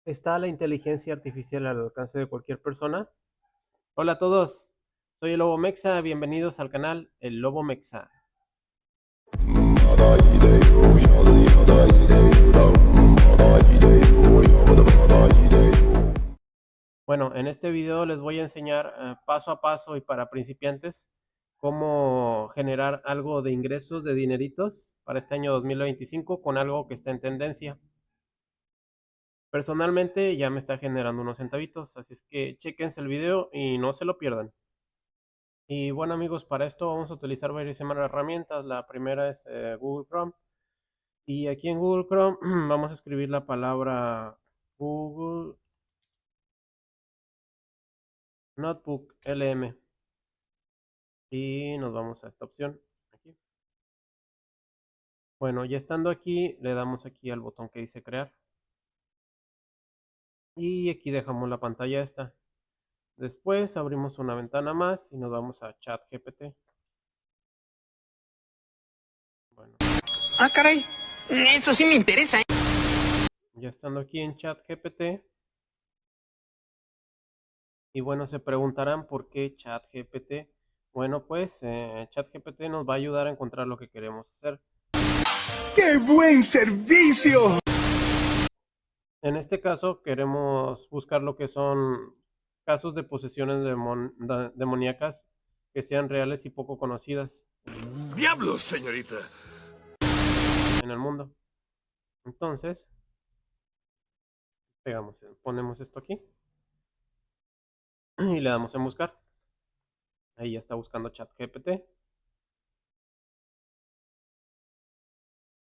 ¿Está la inteligencia artificial al alcance de cualquier persona? Hola a todos, soy el Lobo Mexa, bienvenidos al canal El Lobo Mexa. Bueno, en este video les voy a enseñar paso a paso y para principiantes cómo generar algo de ingresos, de dineritos para este año 2025 con algo que está en tendencia. Personalmente ya me está generando unos centavitos, así es que chequense el video y no se lo pierdan. Y bueno amigos, para esto vamos a utilizar varias herramientas. La primera es Google Chrome. Y aquí en Google Chrome vamos a escribir la palabra Google Notebook LM. Y nos vamos a esta opción aquí. Bueno, ya estando aquí, le damos aquí al botón que dice crear. Y aquí dejamos la pantalla esta. Después abrimos una ventana más y nos vamos a ChatGPT. Bueno. Ah, caray, eso sí me interesa, ¿eh? Ya estando aquí en ChatGPT. Y bueno, se preguntarán por qué ChatGPT. Bueno, pues ChatGPT nos va a ayudar a encontrar lo que queremos hacer. ¡Qué buen servicio! En este caso queremos buscar lo que son casos de posesiones demoníacas que sean reales y poco conocidas ¡Diablos, señorita! en el mundo. Entonces, ponemos esto aquí y le damos en buscar. Ahí ya está buscando ChatGPT.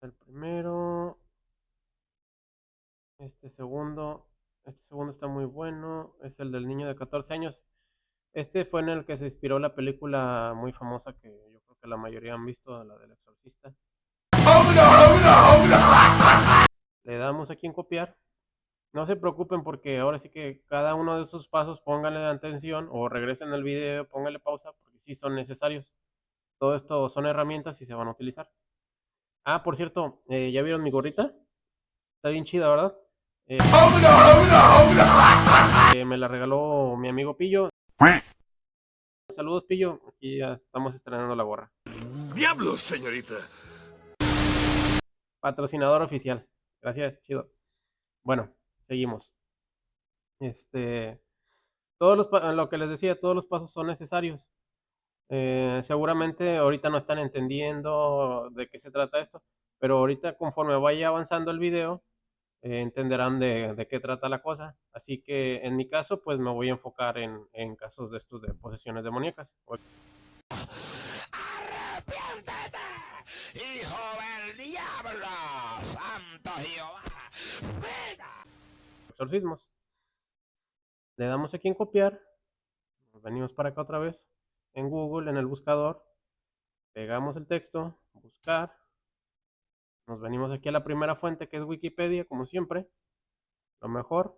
El primero, este segundo está muy bueno. Es el del niño de 14 años. Este fue en el que se inspiró la película muy famosa que yo creo que la mayoría han visto, la del exorcista. Le damos aquí en copiar. No se preocupen porque ahora sí que cada uno de esos pasos pónganle atención o regresen al video, pónganle pausa porque sí son necesarios. Todo esto son herramientas y se van a utilizar. Ah, por cierto, ¿ya vieron mi gorrita? Está bien chida, ¿verdad? Me la regaló mi amigo Pillo. Saludos, Pillo. Aquí ya estamos estrenando la gorra. ¡Diablos, señorita! Patrocinador oficial. Gracias, chido. Bueno, seguimos. Lo que les decía, todos los pasos son necesarios. Seguramente ahorita no están entendiendo de qué se trata esto, pero ahorita conforme vaya avanzando el video, entenderán de qué trata la cosa. Así que en mi caso, pues me voy a enfocar en casos de estos de posesiones demoníacas. ¡Arrepiéntete, hijo del diablo! ¡Santo Jehová! ¡Venga! Exorcismos. Le damos aquí en copiar. Nos venimos para acá otra vez. En Google, en el buscador. Pegamos el texto. Buscar. Nos venimos aquí a la primera fuente que es Wikipedia, como siempre. Lo mejor.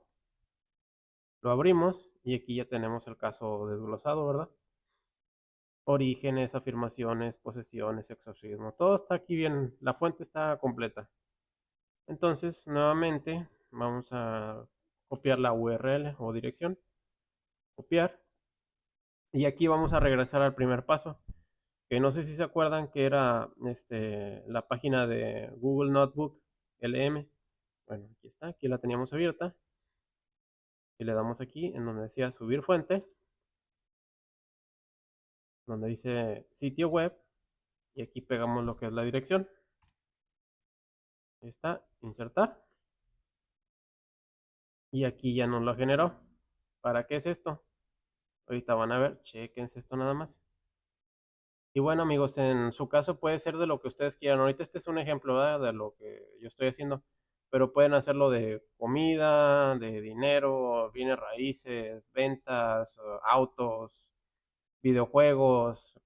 Lo abrimos y aquí ya tenemos el caso desglosado, ¿verdad? Orígenes, afirmaciones, posesiones, exorcismo. Todo está aquí bien. La fuente está completa. Entonces, nuevamente, vamos a copiar la URL o dirección. Copiar. Y aquí vamos a regresar al primer paso. Que no sé si se acuerdan que era la página de Google Notebook LM. Bueno, aquí está, aquí la teníamos abierta. Y le damos aquí en donde decía subir fuente. Donde dice sitio web. Y aquí pegamos lo que es la dirección. Ahí está, insertar. Y aquí ya nos lo generó. ¿Para qué es esto? Ahorita van a ver, chequense esto nada más. Y bueno amigos, en su caso puede ser de lo que ustedes quieran. Ahorita este es un ejemplo, ¿verdad?, de lo que yo estoy haciendo. Pero pueden hacerlo de comida, de dinero, bienes raíces, ventas, autos, videojuegos,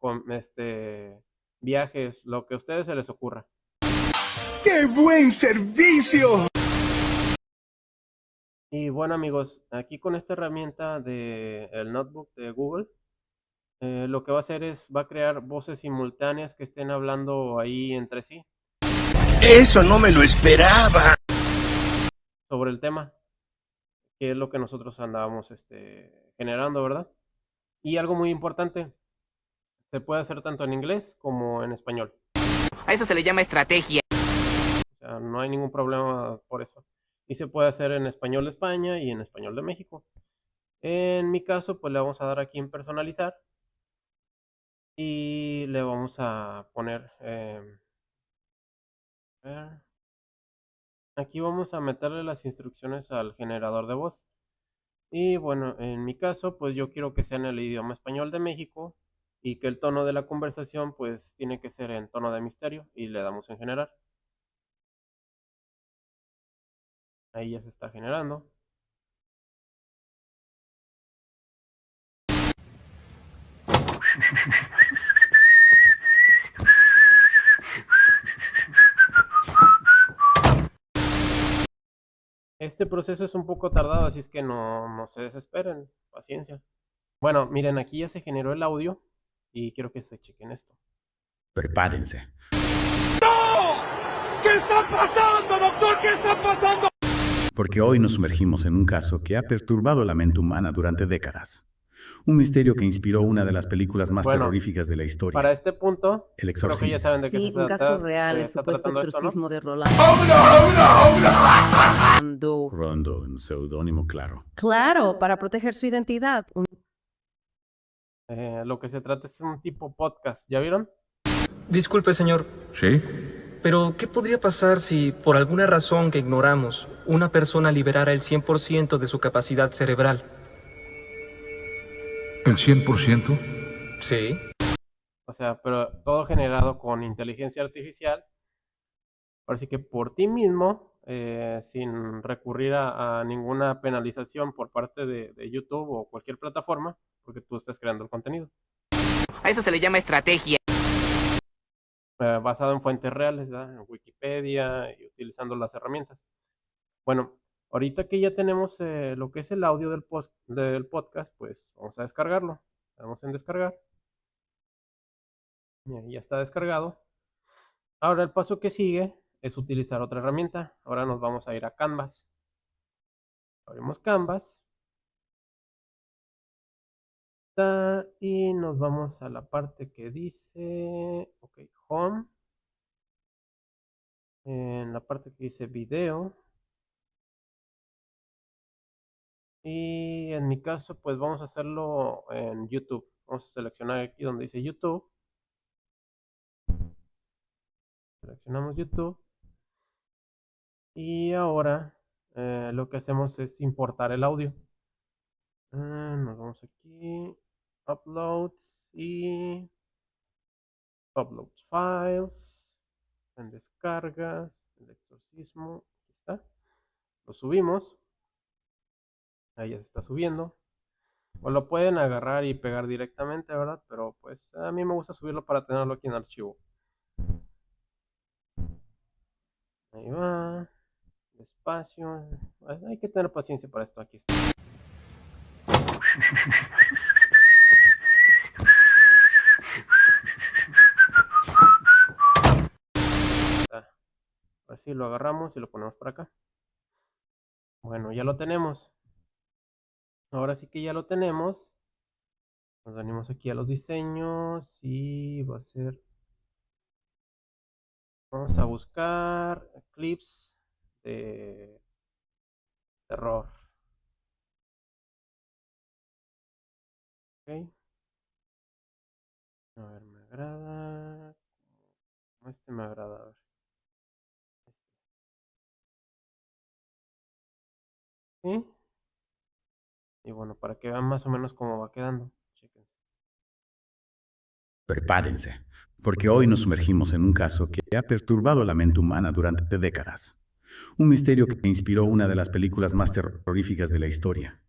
viajes, lo que a ustedes se les ocurra. ¡Qué buen servicio! Y bueno amigos, aquí con esta herramienta del notebook de Google, lo que va a hacer es, va a crear voces simultáneas que estén hablando ahí entre sí ¡Eso no me lo esperaba! sobre el tema. que es lo que nosotros andábamos generando, ¿verdad? Y algo muy importante, se puede hacer tanto en inglés como en español. A eso se le llama estrategia. O sea, no hay ningún problema por eso. Y se puede hacer en español de España y en español de México. En mi caso, pues le vamos a dar aquí en personalizar y le vamos a poner, a ver, aquí vamos a meterle las instrucciones al generador de voz. Y bueno, en mi caso, pues yo quiero que sea en el idioma español de México y que el tono de la conversación pues tiene que ser en tono de misterio y le damos en generar. Ahí ya se está generando. Este proceso es un poco tardado, así es que no se desesperen, paciencia. Bueno, miren, aquí ya se generó el audio y quiero que se chequen esto. Prepárense. ¿Qué está pasando, doctor? ¿Qué está pasando? Porque hoy nos sumergimos en un caso que ha perturbado la mente humana durante décadas. Un misterio que inspiró una de las películas más Bueno, terroríficas de la Para historia, este punto, El creo que ya Exorcista. saben de qué Sí, se un caso trata, real, se el está supuesto tratando esto, ¿no? exorcismo de Rolando. Rondo, un seudónimo claro. Claro, para proteger su identidad. Lo que se trata es un tipo podcast, ¿ya vieron? Disculpe, señor, ¿Sí? pero ¿qué podría pasar si, por alguna razón que ignoramos, una persona liberara el 100% de su capacidad cerebral? ¿El 100%? Sí. O sea, pero todo generado con inteligencia artificial. Así que por ti mismo, sin recurrir a ninguna penalización por parte de YouTube o cualquier plataforma, porque tú estás creando el contenido. A eso se le llama estrategia. Basado en fuentes reales, ¿verdad? En Wikipedia y utilizando las herramientas. Bueno, ahorita que ya tenemos lo que es el audio del podcast, pues vamos a descargarlo. Vamos en descargar. Y ahí ya está descargado. Ahora el paso que sigue es utilizar otra herramienta. Ahora nos vamos a ir a Canvas. Abrimos Canvas. Y nos vamos a la parte que dice, ok, Home. En la parte que dice Video. Y en mi caso, pues vamos a hacerlo en YouTube. Vamos a seleccionar aquí donde dice YouTube. Seleccionamos YouTube. Y ahora lo que hacemos es importar el audio. Nos vamos aquí. Uploads y Uploads Files. En descargas. El exorcismo. Aquí está. Lo subimos. Ahí ya se está subiendo. O lo pueden agarrar y pegar directamente, ¿verdad? Pero pues a mí me gusta subirlo para tenerlo aquí en archivo. Ahí va. Despacio. Hay que tener paciencia para esto. Aquí está. Así lo agarramos y lo ponemos por acá. Bueno, ya lo tenemos. Ahora sí que ya lo tenemos. Nos venimos aquí a los diseños y va a ser... Vamos a buscar clips de terror. Ok. A ver, me agrada. Este me agrada. A ver. ¿Sí? Y bueno, para que vean más o menos cómo va quedando. Chéquense. Prepárense, porque hoy nos sumergimos en un caso que ha perturbado la mente humana durante décadas. Un misterio que inspiró una de las películas más terroríficas de la historia,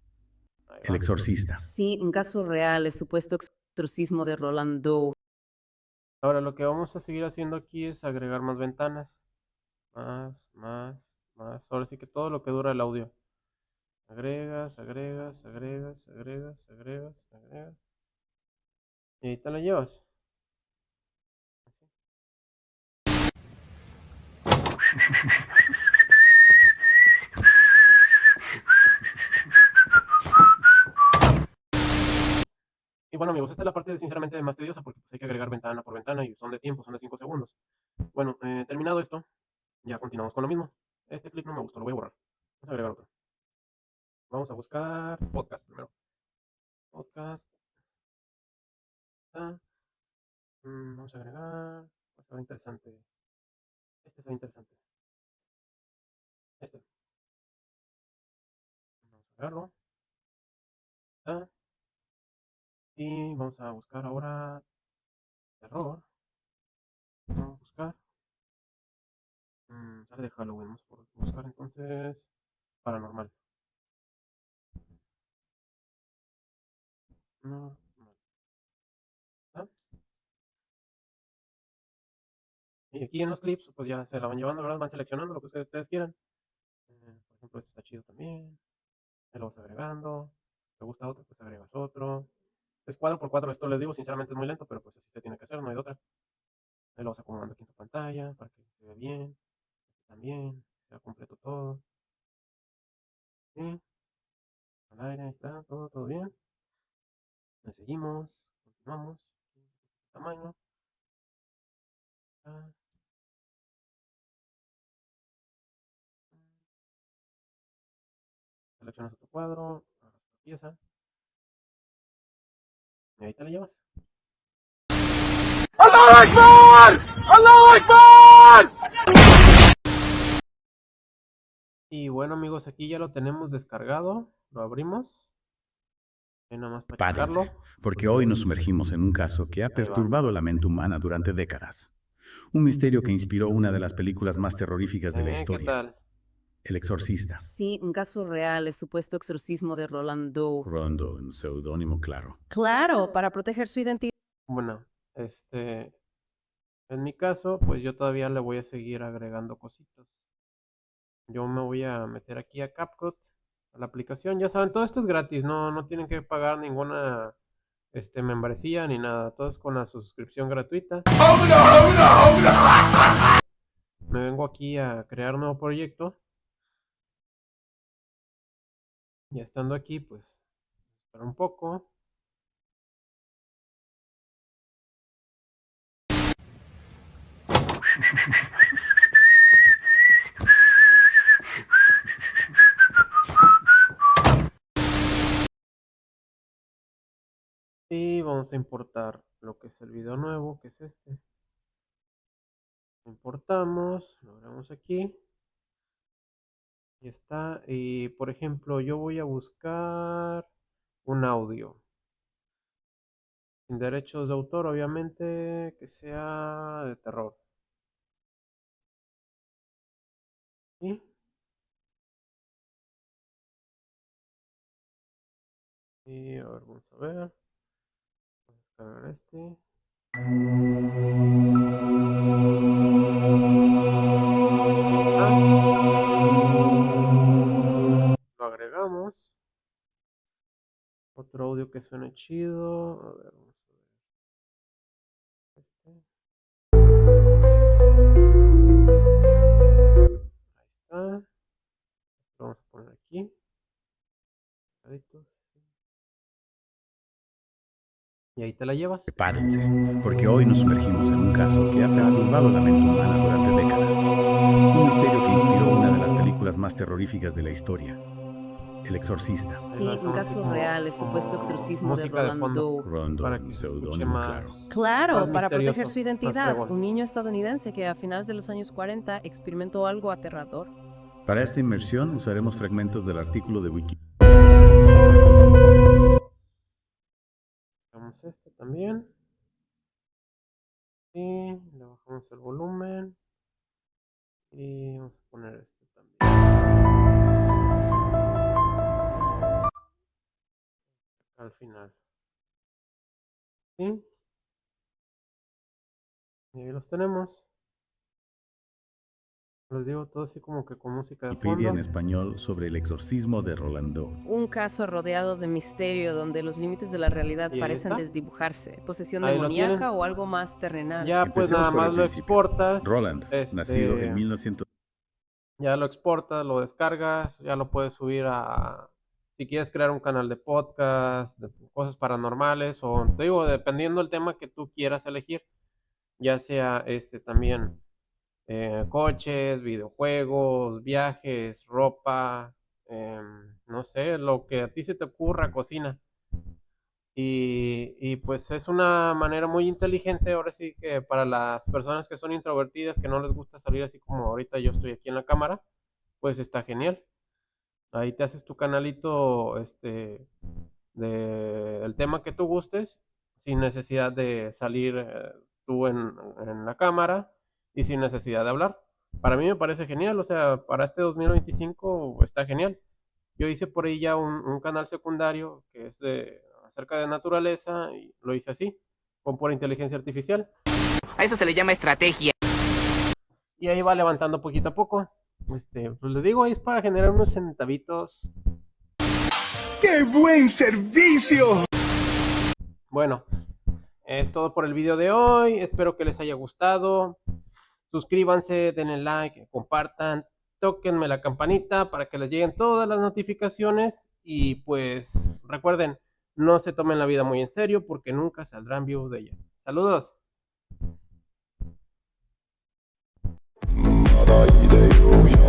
Ahí El va. Exorcista. Sí, un caso real, el supuesto exorcismo de Rolando. Ahora lo que vamos a seguir haciendo aquí es agregar más ventanas. Más. Ahora sí que todo lo que dura el audio. Agregas. Y ahí te la llevas. bueno, amigos, esta es la parte sinceramente más tediosa porque pues, hay que agregar ventana por ventana y son de tiempo, son de 5 segundos. Bueno, terminado esto, ya continuamos con lo mismo. Este clip no me gustó, lo voy a borrar. Vamos a agregar otro. Vamos a buscar podcast primero. Podcast. Vamos a agregar. Se ve interesante. Este se ve interesante. Este. Vamos a agregarlo. Y vamos a buscar ahora terror. Vamos a buscar. Sale de Halloween. Vamos a buscar entonces paranormal. No. Y aquí en los clips, pues ya se la van llevando, ¿verdad? Van seleccionando lo que ustedes quieran. Por ejemplo, este está chido también. Ya lo vas agregando. ¿Te gusta otro? Pues agregas otro. Es cuadro por cuadro. Esto les digo, sinceramente es muy lento, pero pues así se tiene que hacer, no hay de otra. Ahí lo vas acomodando aquí en tu pantalla para que se vea bien. Aquí también, que sea completo todo. Sí. Al aire, ahí está, todo bien. Le seguimos, continuamos. Tamaño. Ah. Seleccionas otro cuadro, agarras otra pieza. Y ahí te la llevas. ¡Allahu Akbar! ¡Allahu Akbar! Y bueno, amigos, aquí ya lo tenemos descargado. Lo abrimos. Ahí nada más para Párense, checarlo. porque hoy nos sumergimos en un caso que ha va. perturbado la mente humana durante décadas. Un misterio que inspiró una de las películas más terroríficas de la ¿Qué historia, tal? El Exorcista. Sí, un caso real, el supuesto exorcismo de Roland Doe. Rondo, un seudónimo claro. Claro, para proteger su identidad. Bueno, en mi caso, pues yo todavía le voy a seguir agregando cositas. Yo me voy a meter aquí a CapCut, a la aplicación. Ya saben, todo esto es gratis, no tienen que pagar ninguna membresía ni nada. Todo es con la suscripción gratuita. Me vengo aquí a crear un nuevo proyecto. Y estando aquí, pues, espera un poco. Y vamos a importar lo que es el video nuevo, que es este. Importamos, lo agregamos aquí. Y está. Y por ejemplo, yo voy a buscar un audio. Sin derechos de autor, obviamente, que sea de terror. ¿Sí? Y a ver, vamos a ver. Vamos a descargar este. Lo agregamos. Otro audio que suene chido. A ver, vamos a ver. Ahí está. Lo vamos a poner aquí. Y ahí te la llevas. Prepárense, porque hoy nos sumergimos en un caso que ha perturbado la mente humana durante décadas. Un misterio que inspiró una de las películas más terroríficas de la historia, El Exorcista. Sí, un caso real, el supuesto exorcismo de música de Roland fondo. Doe. Rondo, Para un que se escuche seudónimo más. claro. Claro, Más para proteger misterioso, su más identidad. fregón. Un niño estadounidense que a finales de los años 40 experimentó algo aterrador. Para esta inmersión usaremos fragmentos del artículo de Wikipedia. Bajamos este también. Y le bajamos el volumen. Y vamos a poner este también. Al final. ¿Sí? Y ahí los tenemos. Les digo todo así como que con música de Wikipedia en fondo. español sobre el exorcismo de Roland Doe. Un caso rodeado de misterio donde los límites de la realidad Y ahí parecen está. desdibujarse. Posesión Ahí lo demoníaca tienen. o algo más terrenal. Ya pues Empecemos nada por el más lo principio. exportas. Roland, nacido en 1900. Ya lo exportas, lo descargas, ya lo puedes subir a si quieres crear un canal de podcast, de cosas paranormales, o te digo, dependiendo del tema que tú quieras elegir, ya sea también coches, videojuegos, viajes, ropa, no sé, lo que a ti se te ocurra, cocina. Y pues es una manera muy inteligente, ahora sí que para las personas que son introvertidas, que no les gusta salir así como ahorita yo estoy aquí en la cámara, pues está genial. Ahí te haces tu canalito, del tema que tú gustes, sin necesidad de salir tú en la cámara y sin necesidad de hablar. Para mí me parece genial, o sea, para este 2025 está genial. Yo hice por ahí ya un canal secundario que es acerca de naturaleza y lo hice así, con pura inteligencia artificial. A eso se le llama estrategia. Y ahí va levantando poquito a poco. Pues les digo, es para generar unos centavitos. ¡Qué buen servicio! Bueno, es todo por el video de hoy. Espero que les haya gustado. Suscríbanse, denle like, compartan, tóquenme la campanita para que les lleguen todas las notificaciones. Y pues recuerden, no se tomen la vida muy en serio porque nunca saldrán vivos de ella. Saludos. Nada y de